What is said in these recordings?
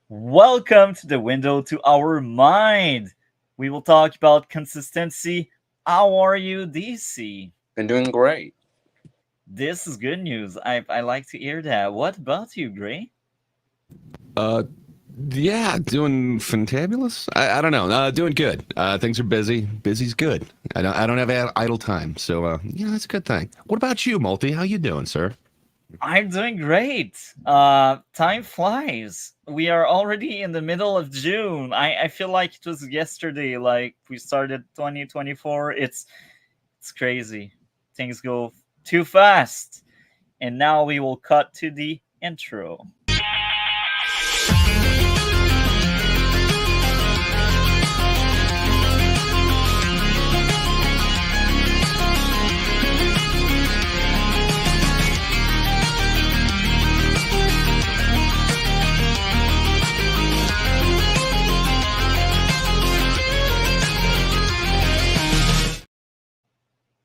Welcome to the window to our mind. We will talk about consistency. How are you, DC? Been doing great. This is good news. I like to hear that. What about you, Gray? Uh, yeah, doing fantabulous. I don't know. Doing good. Things are busy. Busy's good. I don't have idle time, so yeah, that's a good thing. What about you, Multi? How you doing, sir? I'm doing great. Time flies. We are already in the middle of June. I feel like it was yesterday. Like we started 2024. It's crazy. Things go too fast. And now we will cut to the intro.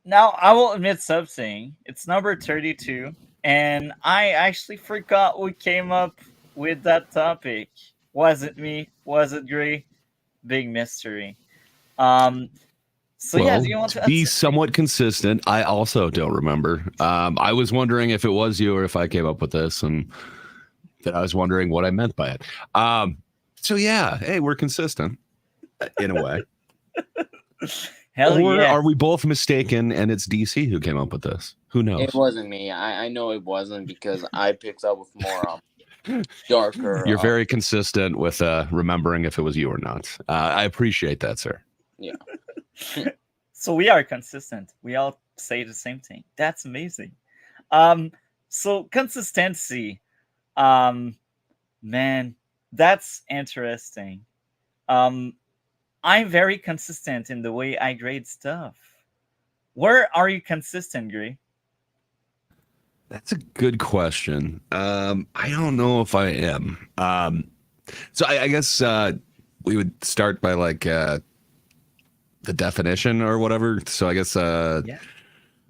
Now, I will admit something. It's number 32, and I actually forgot we came up with that topic. Was it me? Was it Gray? Big mystery. Um, so yeah, do Well, you want to to be answer? somewhat consistent, I also don't remember. I was wondering if it was you or if I came up with this, and that I was wondering what I meant by it. So yeah, hey, we're consistent in a way. Hell Or yeah. are we both mistaken and it's DC who came up with this? Who It knows? wasn't me. I know it wasn't because I picked up with more darker. You're very consistent with remembering if it was you or not. I appreciate that, sir. Yeah. So we are consistent. We all say the same thing. That's amazing. Um, so consistency. Um, man, that's interesting. Um, I'm very consistent in the way I grade stuff. Where are you consistent, Gray? That's a good question. I don't know if I am. So I guess we would start by like the definition or whatever. So I guess Yeah.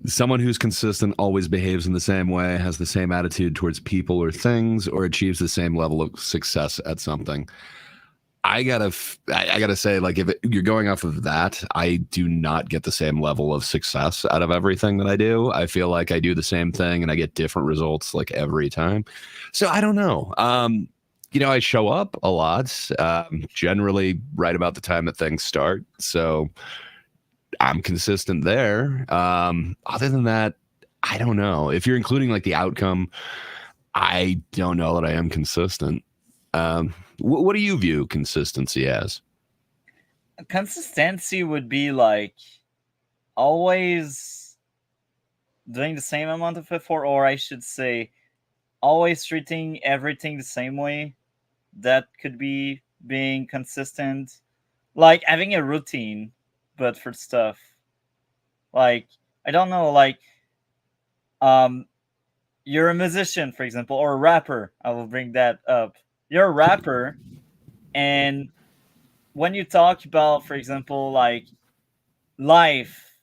someone who's consistent always behaves in the same way, has the same attitude towards people or things, or achieves the same level of success at something. I gotta say, like, you're going off of that, I do not get the same level of success out of everything that I do. I feel like I do the same thing and I get different results like every time. So I don't know. I show up a lot, generally right about the time that things start. So I'm consistent there. Other than that, I don't know. If you're including like the outcome, I don't know that I am consistent. What do you view consistency as? Consistency would be like always doing the same amount of effort, or I should say, always treating everything the same way. That could be being consistent. Like having a routine, but for stuff. Like, I don't know, like, um, you're a musician, for example, or a rapper. I will bring that up. You're a rapper, and when you talk about, for example, like life,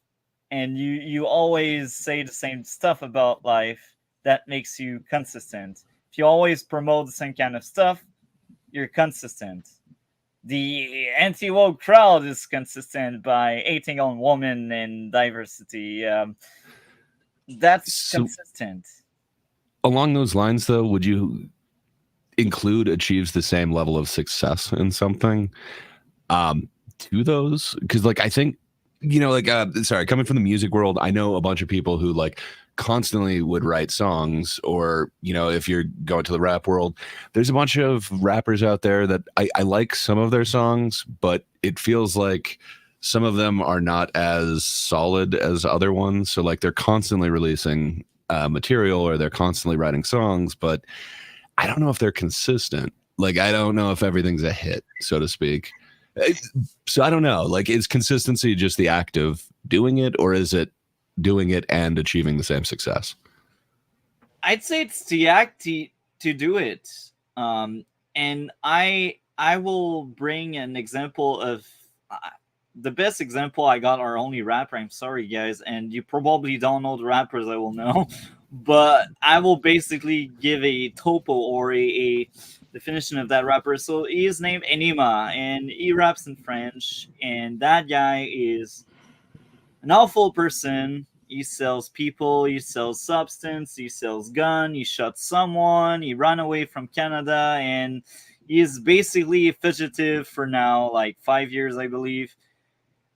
and you always say the same stuff about life, that makes you consistent. If you always promote the same kind of stuff, you're consistent. The anti-woke crowd is consistent by hating on women and diversity. That's So consistent. along those lines, though, would you include achieves the same level of success in something? To those, because like I think like sorry, coming from the music world, I know a bunch of people who like constantly would write songs, or if you're going to the rap world, there's a bunch of rappers out there that I like some of their songs, but it feels like some of them are not as solid as other ones. So like they're constantly releasing material, or they're constantly writing songs, but I don't know if they're consistent. Like I don't know if everything's a hit, so to speak. So I don't know. Like, is consistency just the act of doing it, or is it doing it and achieving the same success? I'd say it's the act to do it. And I will bring an example of the best example I got are only rapper. I'm sorry, guys, and you probably don't know the rappers I will know, but I will basically give a topo or a definition of that rapper. So he is named Enima, and he raps in French. And that guy is an awful person. He sells people, he sells substance, he sells gun, he shot someone, he ran away from Canada, and he is basically a fugitive for now, like 5 years, I believe.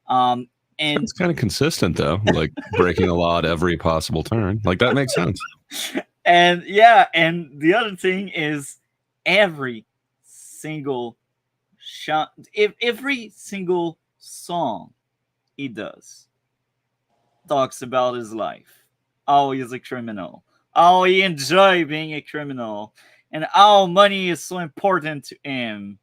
Um, and It's kind of consistent though, like breaking the law at every possible turn. Like that makes sense. and yeah, and the other thing is every single shot, if every single song he does talks about his life. How he's a criminal. How he enjoy being a criminal. And how money is so important to him.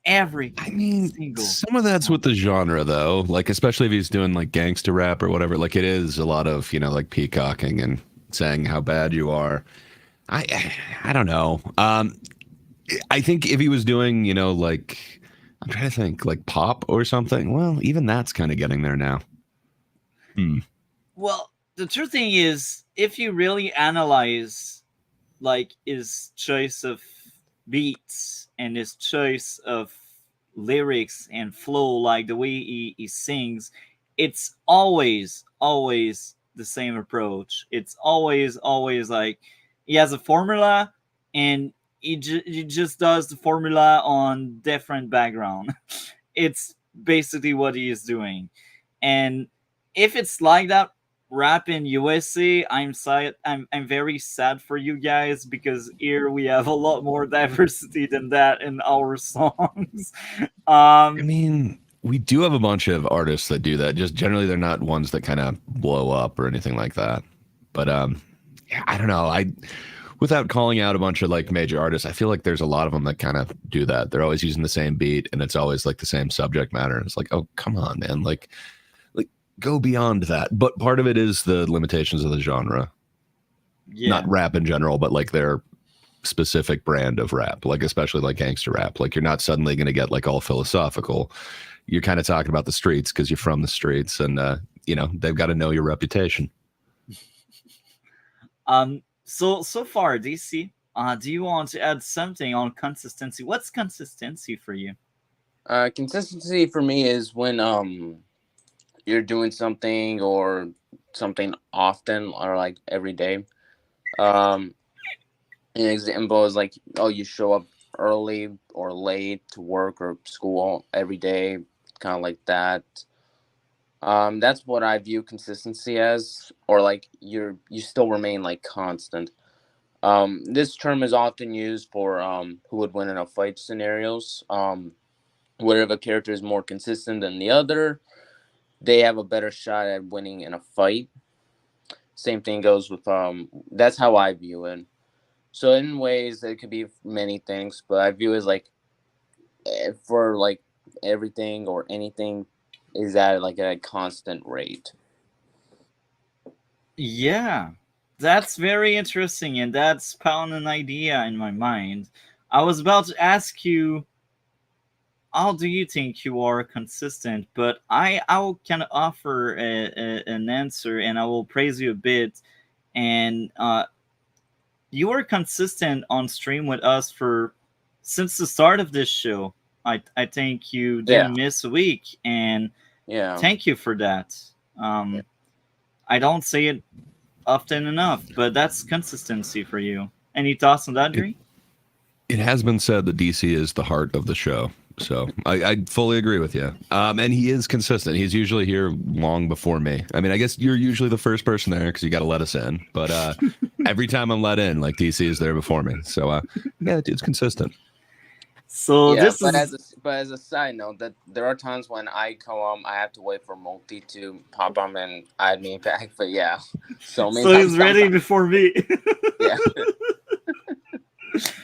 Every I mean, single some of that's song. with the genre though. Like especially if he's doing like gangster rap or whatever. Like it is a lot of, like peacocking and saying how bad you are. I don't know. I think if he was doing, like I'm trying to think like pop or something. Well, even that's kind of getting there now. Well, the true thing is, if you really analyze like his choice of beats and his choice of lyrics and flow, like the way he sings, it's always the same approach. It's always like he has a formula, and he just does the formula on different background. It's basically what he is doing. And if it's like that rap in USA, I'm sad. I'm very sad for you guys, because here we have a lot more diversity than that in our songs. I um, mean, we do have a bunch of artists that do that. Just generally, they're not ones that kind of blow up or anything like that. But yeah, I don't know. Without calling out a bunch of like major artists, I feel like there's a lot of them that kind of do that. They're always using the same beat, and it's always like the same subject matter. It's like, oh, come on, man, like go beyond that. But part of it is the limitations of the genre, yeah, not rap in general, but like their specific brand of rap, like especially like gangster rap. Like you're not suddenly going to get like all philosophical. You're kind of talking about the streets because you're from the streets, and they've got to know your reputation. so far, DC, do you want to add something on consistency? What's consistency for you? Consistency for me is when you're doing something or something often or like every day. Um, an example is like, oh, you show up early or late to work or school every day, kind of like that. That's what I view consistency as, or like you still remain like constant. This term is often used for who would win in a fight scenarios. Where if a character is more consistent than the other, they have a better shot at winning in a fight. Same thing goes with that's how I view it. So in ways it could be many things, but I view it as like for like everything or anything is at like a constant rate. Yeah, that's very interesting, and that's spawned an idea in my mind. I was about to ask you, how do you think you are consistent? But I will kind of offer an answer, and I will praise you a bit. And you were consistent on stream with us for since the start of this show. I think you Yeah, didn't miss a week, and yeah. thank you for that. Yeah. I don't say it often enough, but that's consistency for you. Any thoughts on that, It, Dre? it has been said that DC is the heart of the show. So I fully agree with you. And he is consistent. He's usually here long before me. I mean, I guess you're usually the first person there because you got to let us in. But every time I'm let in, like DC is there before me. So yeah, that dude's consistent. So Yeah, this is but as a side note, that there are times when I come I have to wait for Multi to pop on and add me back. But yeah, so many so times, he's ready sometimes, before me. yeah,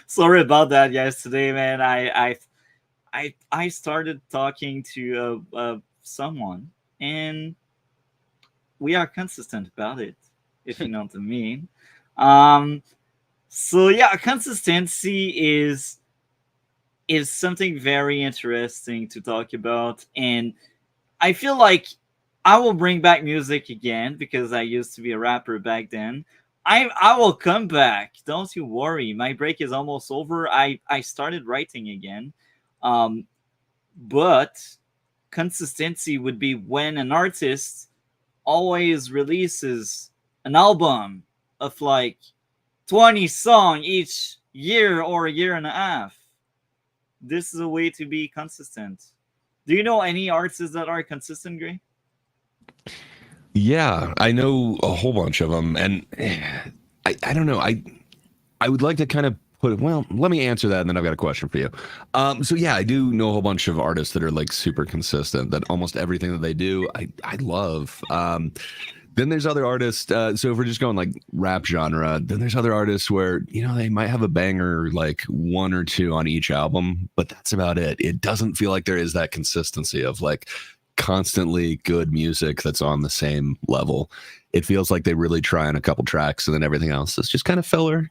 Sorry about that, guys. Today, man, I started talking to someone, and we are consistent about it, if you know what I mean. Um, so yeah, consistency is something very interesting to talk about, and I feel like I will bring back music again because I used to be a rapper back then. I will come back. Don't you worry. My break is almost over. I started writing again. Um, but consistency would be when an artist always releases an album of like 20 song each year or a year and a half. This is a way to be consistent. Do you know any artists that are consistent, Gray? Yeah, I know a whole bunch of them, and I don't know. I would like to kind of put it. Well, let me answer that, and then I've got a question for you. So yeah, I do know a whole bunch of artists that are like super consistent. That almost everything that they do, I love. Then there's other artists. So if we're just going like rap genre, then there's other artists where they might have a banger like one or two on each album, but that's about it. It doesn't feel like there is that consistency of like constantly good music that's on the same level. It feels like they really try on a couple tracks and then everything else is just kind of filler.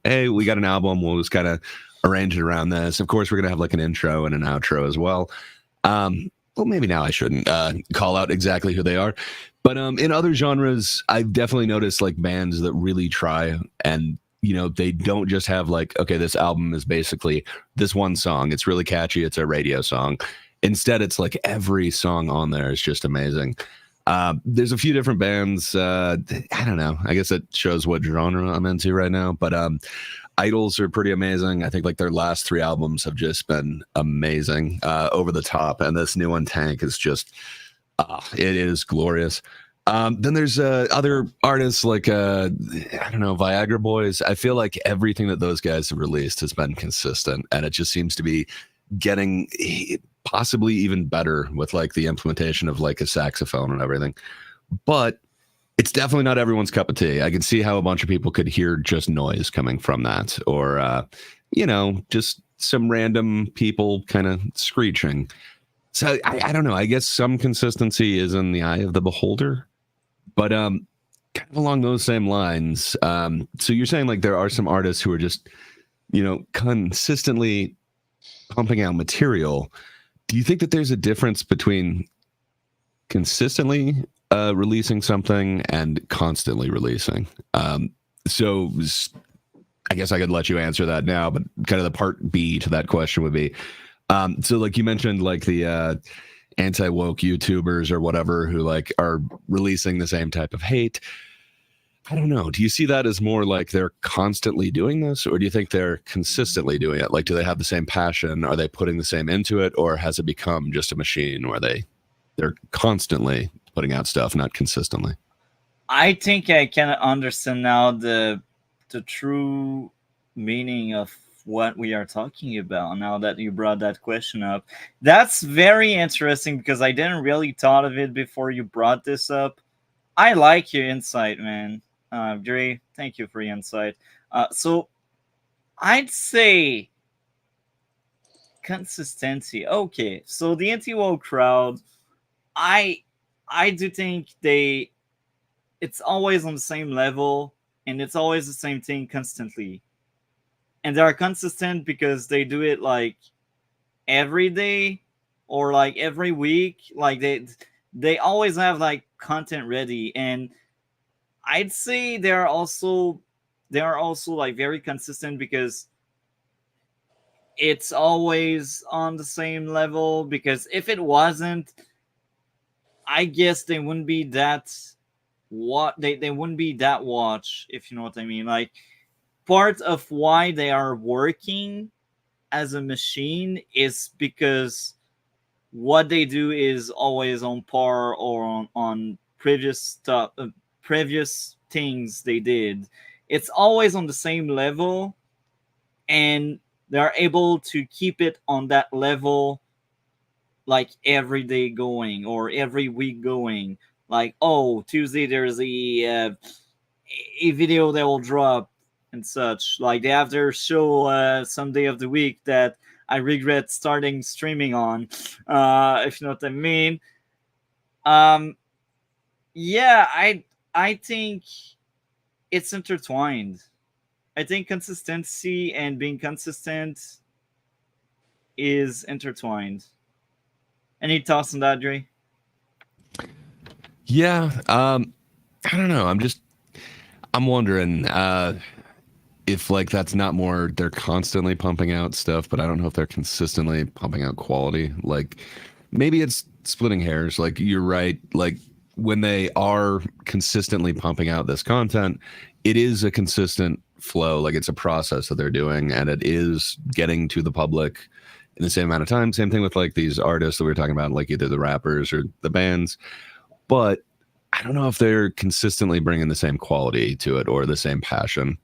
Hey, we got an album, we'll just kind of arrange it around this. Of course, we're gonna have like an intro and an outro as well. Well, maybe now I shouldn't call out exactly who they are, but in other genres, I've definitely noticed like bands that really try, and they don't just have like, okay, this album is basically this one song. It's really catchy. It's a radio song. Instead, it's like every song on there is just amazing. There's a few different bands. I don't know. I guess it shows what genre I'm into right now. But Idols are pretty amazing. I think like their last 3 albums have just been amazing, over the top. And this new one, Tank, is just, it is glorious. Then there's other artists like, I don't know, Viagra Boys. I feel like everything that those guys have released has been consistent. And it just seems to be getting possibly even better with like the implementation of like a saxophone and everything. But it's definitely not everyone's cup of tea. I can see how a bunch of people could hear just noise coming from that, or just some random people kind of screeching. So I don't know. I guess some consistency is in the eye of the beholder, but kind of along those same lines. So you're saying like there are some artists who are just consistently pumping out material. Do you think that there's a difference between consistently releasing something and constantly releasing? So I guess I could let you answer that now, but kind of the part B to that question would be, so like you mentioned, like the anti-woke YouTubers or whatever who like are releasing the same type of hate. I don't know. Do you see that as more like they're constantly doing this, or do you think they're consistently doing it? Like, do they have the same passion? Are they putting the same into it, or has it become just a machine where they're constantly putting out stuff, not consistently? I think I can understand now the true meaning of what we are talking about now that you brought that question up. That's very interesting because I didn't really thought of it before you brought this up. I like your insight, man. Dre, thank you for your insight. So I'd say consistency. Okay, so the anti-woke crowd, I do think it's always on the same level and it's always the same thing constantly. And they are consistent because they do it like every day or like every week. Like they always have like content ready, and I'd say they are also like very consistent because it's always on the same level. Because if it wasn't, I guess they wouldn't be that they wouldn't be that watch, if you know what I mean. Like part of why they are working as a machine is because what they do is always on par or on previous stuff, previous things they did. It's always on the same level, and they're able to keep it on that level like every day going or every week going. Like, oh, Tuesday there's a video that will drop and such. Like they have their show some day of the week that I regret starting streaming on, if you know what I mean. Um, yeah, I think it's intertwined. I think consistency and being consistent is intertwined. Any thoughts on that, Dre? Yeah, I don't know. I'm wondering if like that's not more they're constantly pumping out stuff, but I don't know if they're consistently pumping out quality. Like maybe it's splitting hairs. Like you're right. Like when they are consistently pumping out this content, it is a consistent flow. Like it's a process that they're doing, and it is getting to the public in the same amount of time. Same thing with like these artists that we were talking about, like either the rappers or the bands. But I don't know if they're consistently bringing the same quality to it or the same passion.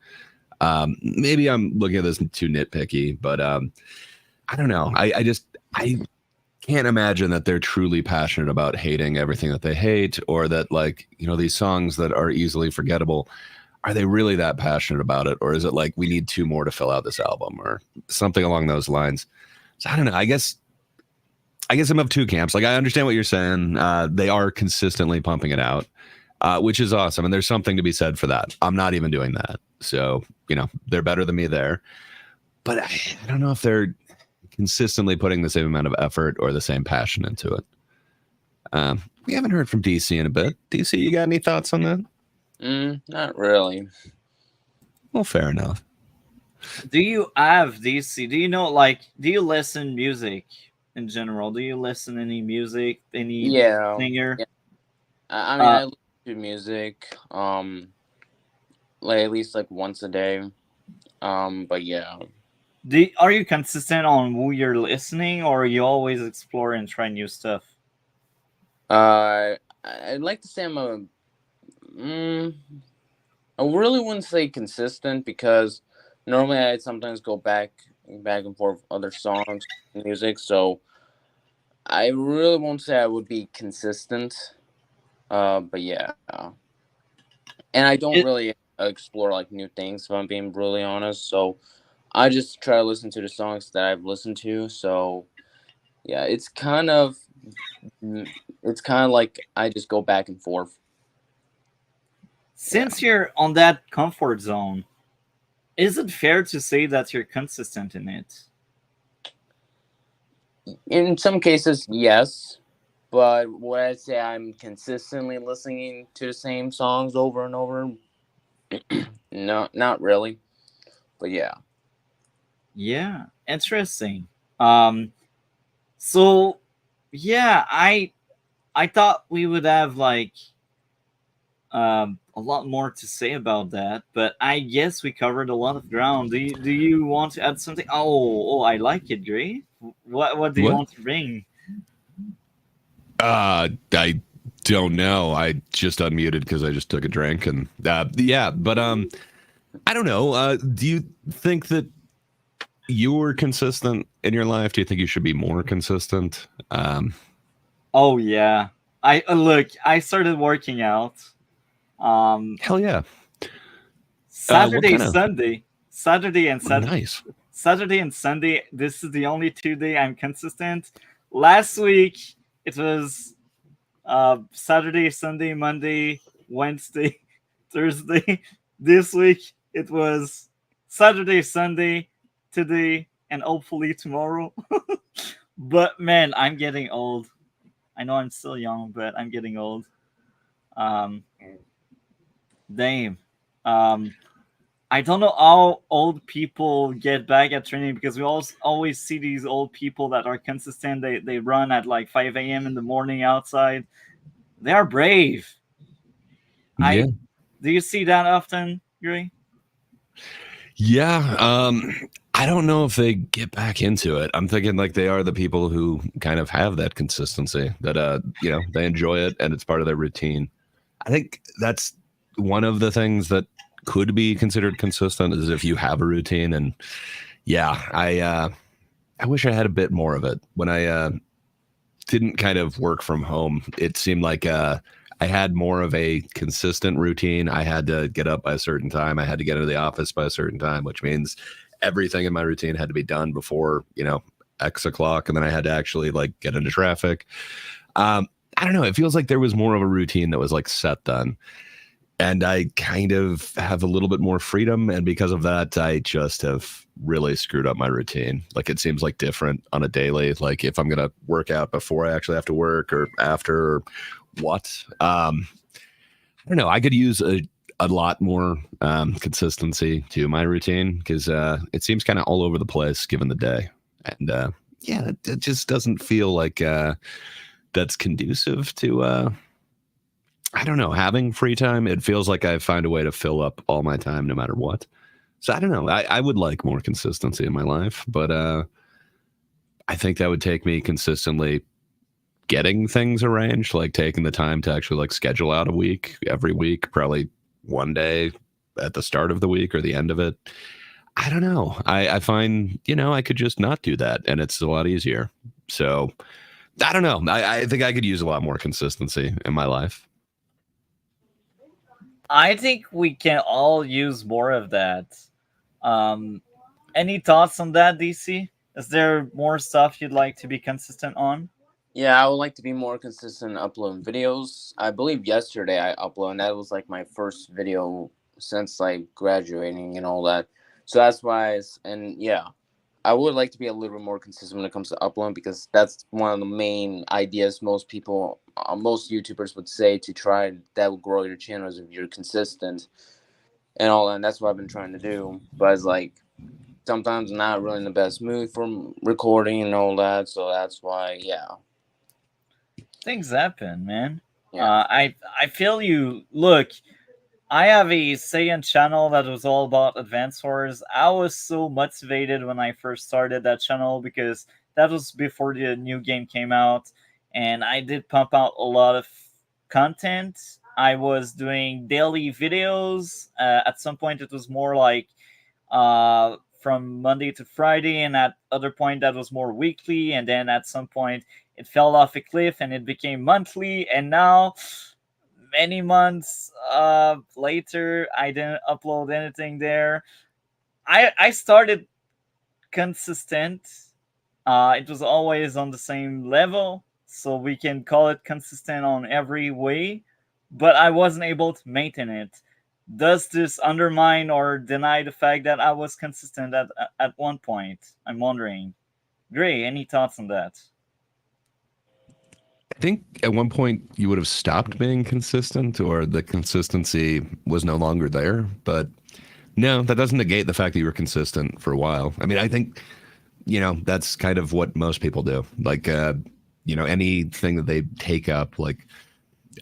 Maybe I'm looking at this too nitpicky, but I don't know. I can't imagine that they're truly passionate about hating everything that they hate, or that like, you know, these songs that are easily forgettable, are they really that passionate about it? Or is it like we need two more to fill out this album or something along those lines? So I don't know. I guess I'm of two camps. Like I understand what you're saying. They are consistently pumping it out, which is awesome. And there's something to be said for that. I'm not even doing that. So, you know, they're better than me there. But I don't know if they're consistently putting the same amount of effort or the same passion into it. We haven't heard from DC in a bit. DC, you got any thoughts on that? Not really. Well, fair enough. Do you have DC? Do you know, like, do you listen music in general? Do you listen any music, any singer? Yeah. I mean, I listen to music, like at least like once a day. But yeah. Are you consistent on who you're listening, or are you always explore and try new stuff? I'd like to say I really wouldn't say consistent, because normally I sometimes go back and forth other songs, music. So I really won't say I would be consistent. But yeah, and I don't really explore like new things, if I'm being really honest. So I just try to listen to the songs that I've listened to. So yeah, it's kind of like I just go back and forth. Since you're on that comfort zone, is it fair to say that you're consistent in it? In some cases, yes. But would I say I'm consistently listening to the same songs over and over? No, not really. But yeah. Yeah, interesting. So yeah, I thought we would have like a lot more to say about that, but I guess we covered a lot of ground. Do you want to add something? Oh, I like it, Gray. What do you want to bring? I don't know. I just unmuted because I just took a drink, and yeah, but I don't know. Do you think that you're consistent in your life? Do you think you should be more consistent? Oh yeah. I started working out. Hell yeah. Saturday and Sunday. Nice. Saturday and Sunday. This is the only 2 day I'm consistent. Last week it was Saturday, Sunday, Monday, Wednesday, Thursday. This week it was Saturday, Sunday, today, and hopefully tomorrow. But man, I'm getting old. I know I'm still young, but I'm getting old. Damn. I don't know how old people get back at training, because we always see these old people that are consistent. They run at like 5 a.m. in the morning outside. They are brave. Yeah. Do you see that often, Gray? Yeah. I don't know if they get back into it. I'm thinking like they are the people who kind of have that consistency, that you know, they enjoy it and it's part of their routine. I think that's one of the things that could be considered consistent, is if you have a routine. And yeah, I wish I had a bit more of it. When I didn't kind of work from home, it seemed like I had more of a consistent routine. I had to get up by a certain time. I had to get into the office by a certain time, which means everything in my routine had to be done before, you know, X o'clock. And then I had to actually like get into traffic. I don't know. It feels like there was more of a routine that was like set then. And I kind of have a little bit more freedom. And because of that, I just have really screwed up my routine. Like it seems like different on a daily, like if I'm going to work out before I actually have to work or after, or what. I don't know. I could use a lot more consistency to my routine because it seems kind of all over the place given the day. And yeah, it just doesn't feel like that's conducive to, I don't know, having free time. It feels like I find a way to fill up all my time no matter what. So I don't know. I would like more consistency in my life, but I think that would take me consistently getting things arranged, like taking the time to actually like schedule out a week every week, probably one day at the start of the week or the end of it. I don't know. I find, I could just not do that and it's a lot easier. So I don't know. I think I could use a lot more consistency in my life. I think we can all use more of that. Um, any thoughts on that, DC? Is there more stuff you'd like to be consistent on? Yeah, I would like to be more consistent uploading videos. I believe yesterday I uploaded, and that was like my first video since like graduating and all that. So that's why, and yeah, I would like to be a little bit more consistent when it comes to uploading because that's one of the main ideas most people, most YouTubers would say to try that will grow your channels if you're consistent and all that. And that's what I've been trying to do. But it's like sometimes I'm not really in the best mood for recording and all that. So that's why, yeah. Things happen, man. Yeah. I feel you. Look, I have a Saiyan channel that was all about Advance Wars. I was so motivated when I first started that channel because that was before the new game came out, and I did pump out a lot of content. I was doing daily videos. At some point, it was more like from Monday to Friday, and at other point that was more weekly, and then at some point it fell off a cliff and it became monthly, and now many months later I didn't upload anything there. I started consistent. It was always on the same level, so we can call it consistent on every way, but I wasn't able to maintain it. Does this undermine or deny the fact that I was consistent at one point? I'm wondering. Gray, any thoughts on that? I think at one point you would have stopped being consistent or the consistency was no longer there. But no, that doesn't negate the fact that you were consistent for a while. I mean, I think, that's kind of what most people do. Like, anything that they take up, like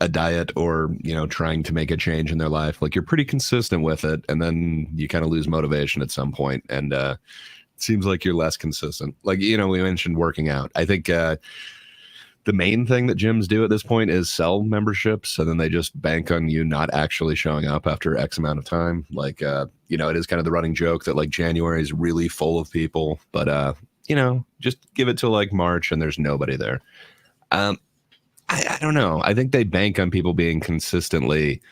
a diet or, trying to make a change in their life, like you're pretty consistent with it. And then you kind of lose motivation at some point. And it seems like you're less consistent. Like, we mentioned working out. I think, the main thing that gyms do at this point is sell memberships, and then they just bank on you not actually showing up after X amount of time. Like, it is kind of the running joke that like January is really full of people, but just give it till like March and there's nobody there. I don't know. I think they bank on people being consistently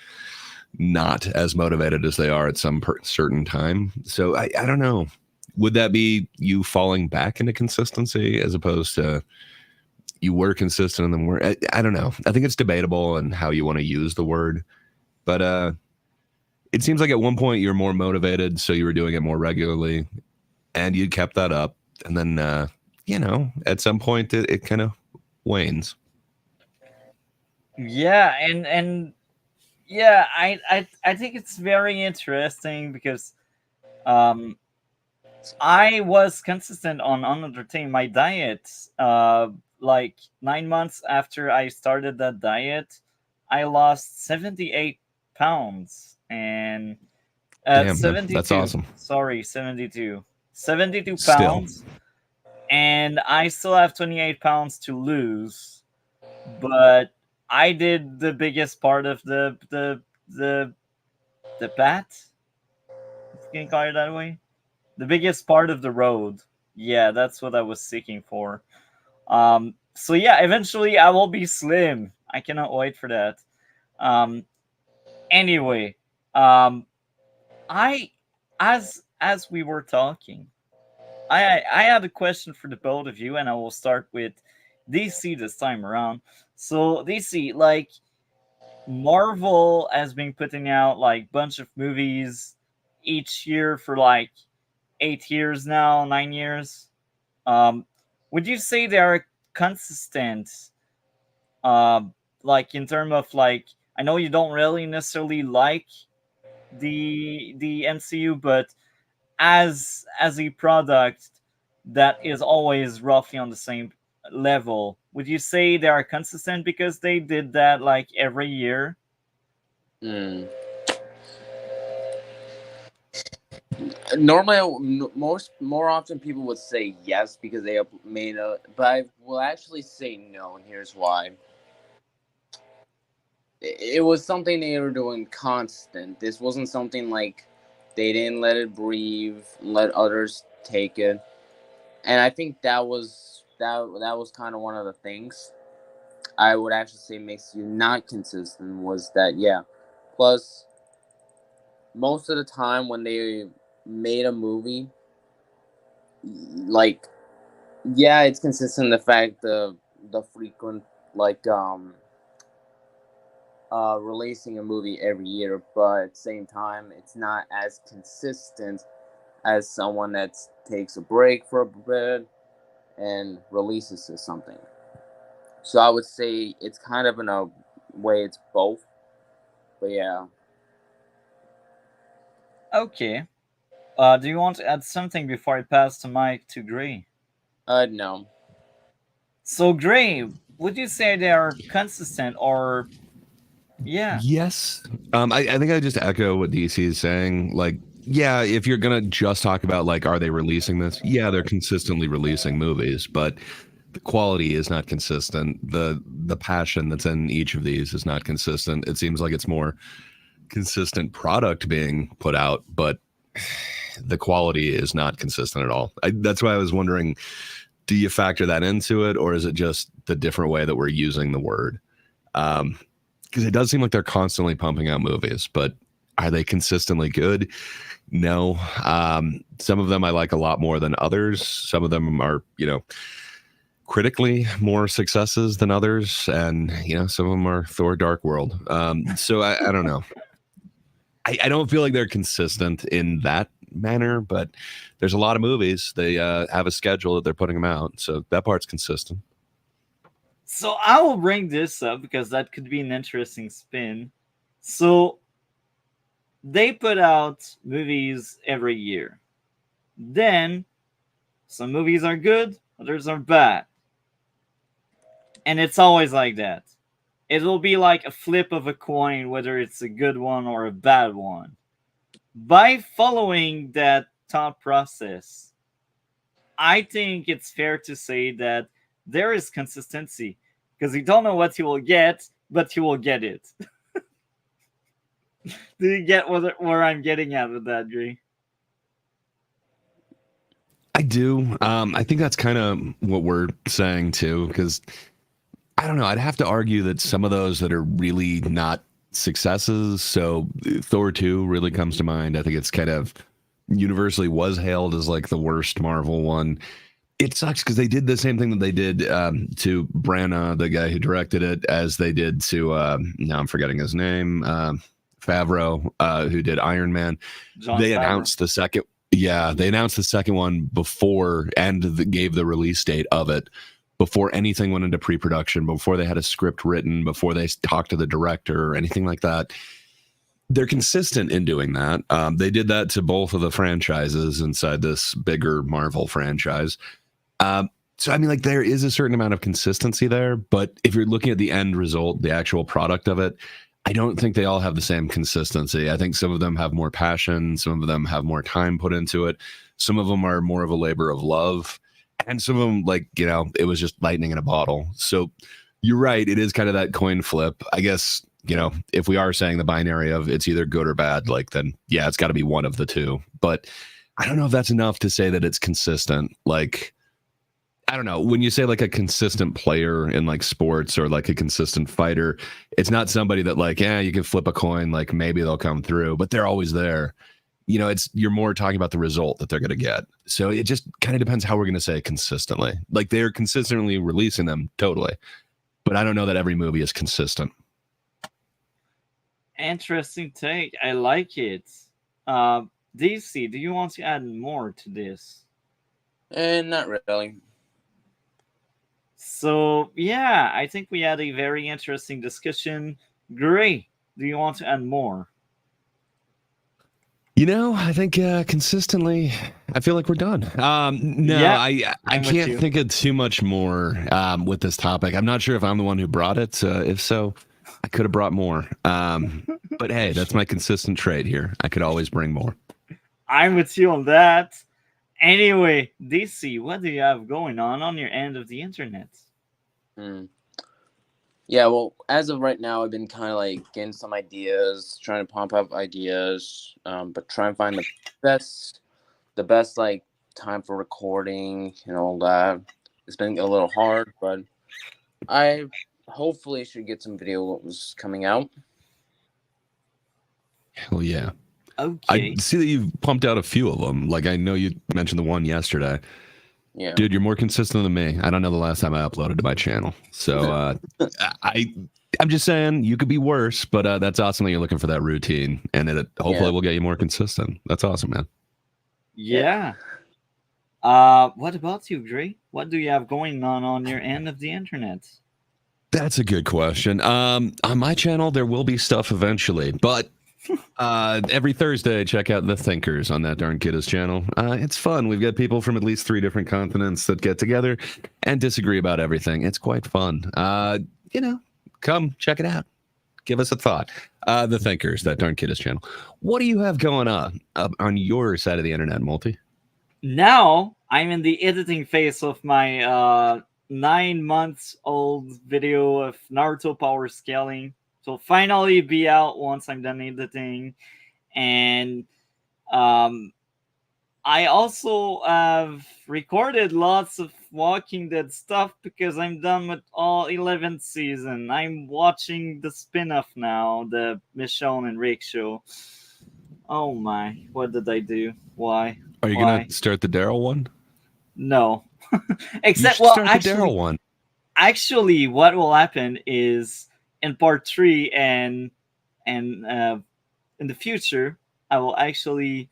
not as motivated as they are at some certain time. So I don't know. Would that be you falling back into consistency as opposed to you were consistent and then were, I don't know. I think it's debatable and how you want to use the word, but it seems like at one point you're more motivated, so you were doing it more regularly, and you kept that up, and then at some point it kind of wanes. Yeah, and yeah, I think it's very interesting because um I was consistent on another thing. My diet, like 9 months after I started that diet, I lost 78 pounds, and Damn, that's 72. awesome. Sorry, 72. 72 Still, pounds, and I still have 28 pounds to lose. But I did the biggest part of the path. If you can call it that way. The biggest part of the road. Yeah, that's what I was seeking for. So yeah, eventually I will be slim. I cannot wait for that. Um, anyway, um, I as we were talking, I had a question for the both of you, and I will start with DC this time around. So DC, like Marvel has been putting out like bunch of movies each year for like 8 years now, 9 years. Um, would you say they are consistent? Uh, like in terms of like, I know you don't really necessarily like the MCU, but as a product that is always roughly on the same level, would you say they are consistent because they did that like every year? Mm. Normally, more often people would say yes because they have made a, but I will actually say no, and here's why. It was something they were doing constant. This wasn't something like they didn't let it breathe, let others take it, and I think that was kind of one of the things I would actually say makes you not consistent was that, yeah. Plus, most of the time when they made a movie, like, yeah, it's consistent. The fact the frequent, like, releasing a movie every year, but at the same time, it's not as consistent as someone that takes a break for a bit and releases something. So I would say it's kind of in a way it's both. But yeah, Okay. Do you want to add something before I pass the mic to Gray? no. So Gray, would you say they are consistent or yeah? Yes. I think I just echo what DC is saying. Like, yeah, if you're gonna just talk about like, are they releasing this? Yeah, they're consistently releasing movies, but the quality is not consistent. The passion that's in each of these is not consistent. It seems like it's more consistent product being put out, but the quality is not consistent at all. That's why I was wondering, do you factor that into it, or is it just the different way that we're using the word? Because it does seem like they're constantly pumping out movies, but are they consistently good? No. Some of them I like a lot more than others. Some of them are, critically more successes than others, and some of them are Thor: Dark World. So I don't know. I don't feel like they're consistent in that manner, but there's a lot of movies. They have a schedule that they're putting them out, so that part's consistent. So I will bring this up because that could be an interesting spin. So they put out movies every year. Then some movies are good, others are bad. And it's always like that. It'll be like a flip of a coin whether it's a good one or a bad one. By following that thought process, I think it's fair to say that there is consistency because you don't know what you will get, but you will get it. Do you get where I'm getting at with that, Dre? I do. I think that's kind of what we're saying too, because I don't know. I'd have to argue that some of those that are really not successes. So Thor 2 really comes to mind. I think it's kind of universally was hailed as like the worst Marvel one. It sucks because they did the same thing that they did to Branagh, the guy who directed it, as they did to now I'm forgetting his name, Favreau, who did Iron Man. John They Favreau. announced the second. Yeah, they announced the second one before and gave the release date of it before anything went into pre-production, before they had a script written, before they talked to the director or anything like that. They're consistent in doing that. They did that to both of the franchises inside this bigger Marvel franchise. So I mean, like there is a certain amount of consistency there, but if you're looking at the end result, the actual product of it, I don't think they all have the same consistency. I think some of them have more passion, some of them have more time put into it, some of them are more of a labor of love, and some of them, like it was just lightning in a bottle. So you're right, it is kind of that coin flip. I guess if we are saying the binary of it's either good or bad, like then yeah, it's got to be one of the two. But I don't know if that's enough to say that it's consistent. Like I don't know. When you say like a consistent player in like sports or like a consistent fighter, it's not somebody that like, yeah, you can flip a coin, like maybe they'll come through, but they're always there. It's you're more talking about the result that they're going to get. So it just kind of depends how we're going to say consistently. Like they're consistently releasing them, totally. But I don't know that every movie is consistent. Interesting take. I like it. DC, do you want to add more to this? And not really. So yeah, I think we had a very interesting discussion. Gray, do you want to add more? I think consistently, I feel like we're done. No, Yeah, I I'm with can't you. think of too much more with this topic. I'm not sure if I'm the one who brought it. If so, I could have brought more. But hey, that's my consistent trait here. I could always bring more. I'm with you on that. Anyway, DC, what do you have going on your end of the internet? Hmm. Yeah, well, as of right now, I've been kind of like getting some ideas, trying to pump up ideas, but trying to find the best like time for recording and all that. It's been a little hard, but I hopefully should get some videos coming out. Hell yeah. I Okay. see that you've pumped out a few of them. Like I know you mentioned the one yesterday. Yeah. Dude, you're more consistent than me. I don't know the last time I uploaded to my channel. So I'm just saying you could be worse, but that's awesome that you're looking for that routine and it hopefully Yeah. will get you more consistent. That's awesome, man. Yeah. What about you, Gray? What do you have going on your end of the internet? That's a good question. On my channel, there will be stuff eventually, but every Thursday, check out The Thinkers on that darn kiddos channel. It's fun. We've got people from at least 3 different continents that get together and disagree about everything. It's quite fun. Come check it out. Give us a thought. The Thinkers, that darn kiddos channel. What do you have going on your side of the internet, Multi? Now I'm in the editing phase of my 9 months old video of Naruto power scaling. So finally be out once I'm done editing. And um, I also have recorded lots of Walking Dead stuff because I'm done with all 11th season. I'm watching the spin-off now, the Michonne and Rick show. Oh my, what did I do? Why? Are you Why? going to start the Daryl one? No. You Except, should well, start the Daryl one. actually, what will happen is in part 3 and in the future, I will actually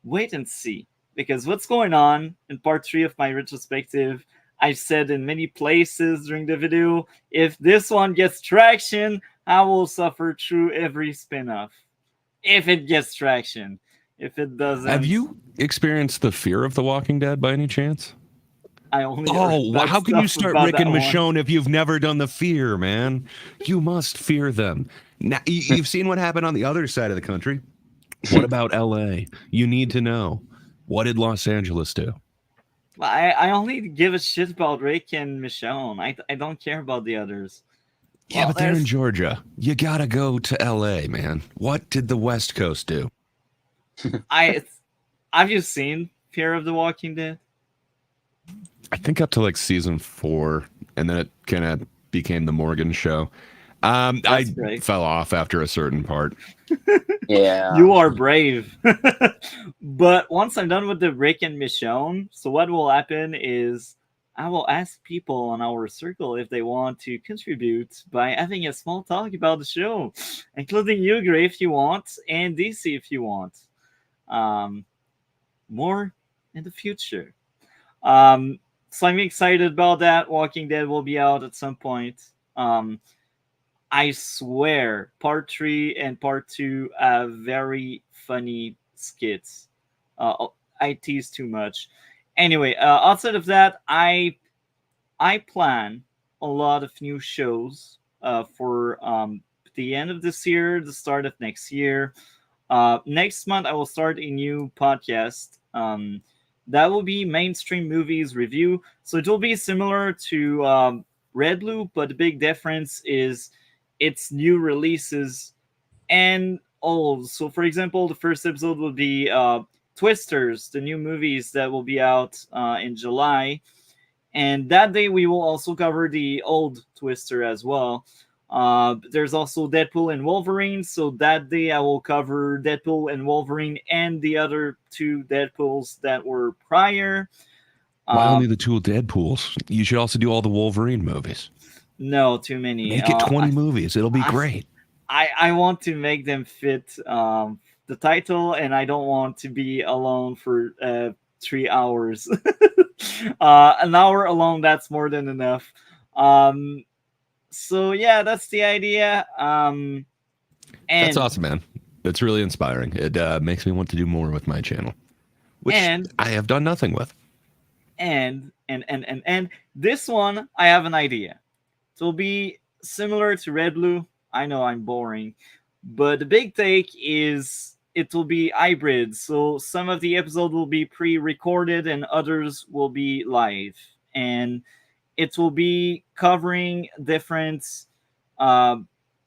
wait and see, because what's going on in part 3 of my retrospective, I've said in many places during the video, if this one gets traction, I will suffer through every spin-off. If it gets traction. If it doesn't, Have you experienced the fear of The Walking Dead by any chance? I only heard Oh, bad how can you stuff start about Rick that and one. Michonne if you've never done the fear, man? You must fear them. Now, you've seen what happened on the other side of the country. What about LA? You need to know. What did Los Angeles do? I only give a shit about Rick and Michonne. I don't care about the others. Yeah, Well, but they're in there's Georgia. You gotta go to LA, man. What did the West Coast do? I have you seen Fear of the Walking Dead? I think up to like season 4, and then it kind of became the Morgan show. That's I great. fell off after a certain part. Yeah. You are brave. But once I'm done with the Rick and Michonne, so what will happen is I will ask people on our circle if they want to contribute by having a small talk about the show, including you, Gray, if you want, and DC if you want. Um, More in the future. Um, so I'm excited about that. Walking Dead will be out at some point. I swear, part 3 and part 2 have very funny skits. I tease too much. Anyway, outside of that, I plan a lot of new shows for the end of this year, the start of next year. Next month, I will start a new podcast. That will be mainstream movies review. So it will be similar to REDBLUE, but the big difference is it's new releases and old. So, for example, the first episode will be Twisters, the new movies that will be out in July. And that day, we will also cover the old Twister as well. There's also Deadpool and Wolverine. So that day, I will cover Deadpool and Wolverine and the other 2 Deadpools that were prior. Why only the 2 Deadpools? You should also do all the Wolverine movies. No, too many. Make it 20 movies. It'll be great. I want to make them fit the title, and I don't want to be alone for 3 hours. An hour alone, that's more than enough. So yeah, that's the idea. And that's awesome, man. It's really inspiring. It makes me want to do more with my channel, which And I have done nothing with. and this one, I have an idea. It will be similar to Red Blue. I know I'm boring, but the big take is it will be hybrid. So some of the episode will be pre-recorded and others will be live, and it will be covering different uh,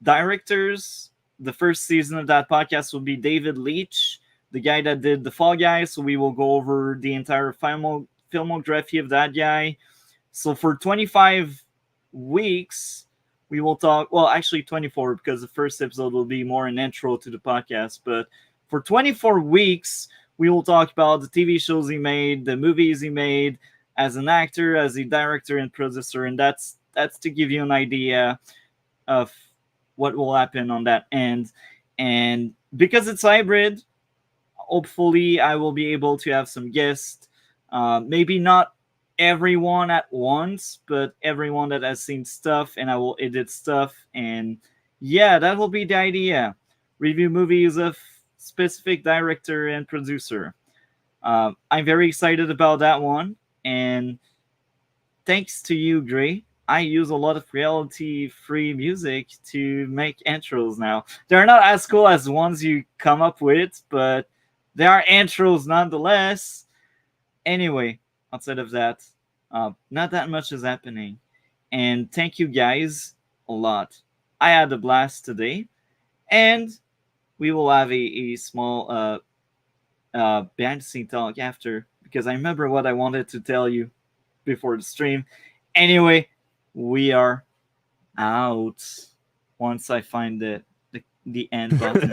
directors. The first season of that podcast will be David Leitch, the guy that did The Fall Guy. So we will go over the entire filmography of that guy. So for 25 weeks, we will talk. Well, actually 24, because the first episode will be more an intro to the podcast. But for 24 weeks, we will talk about the TV shows he made, the movies he made, as an actor, as a director and producer, and that's to give you an idea of what will happen on that end. And because it's hybrid, hopefully I will be able to have some guests. Maybe not everyone at once, but everyone that has seen stuff, and I will edit stuff. And yeah, that will be the idea. Review movies of specific director and producer. I'm very excited about that one. And thanks to you, Gray, I use a lot of reality-free music to make intros now. They're not as cool as the ones you come up with, but they are intros nonetheless. Anyway, outside of that, not that much is happening. And thank you guys a lot. I had a blast today. And we will have a small behind the scene talk after, because I remember what I wanted to tell you before the stream. Anyway, we are out once I find the end button.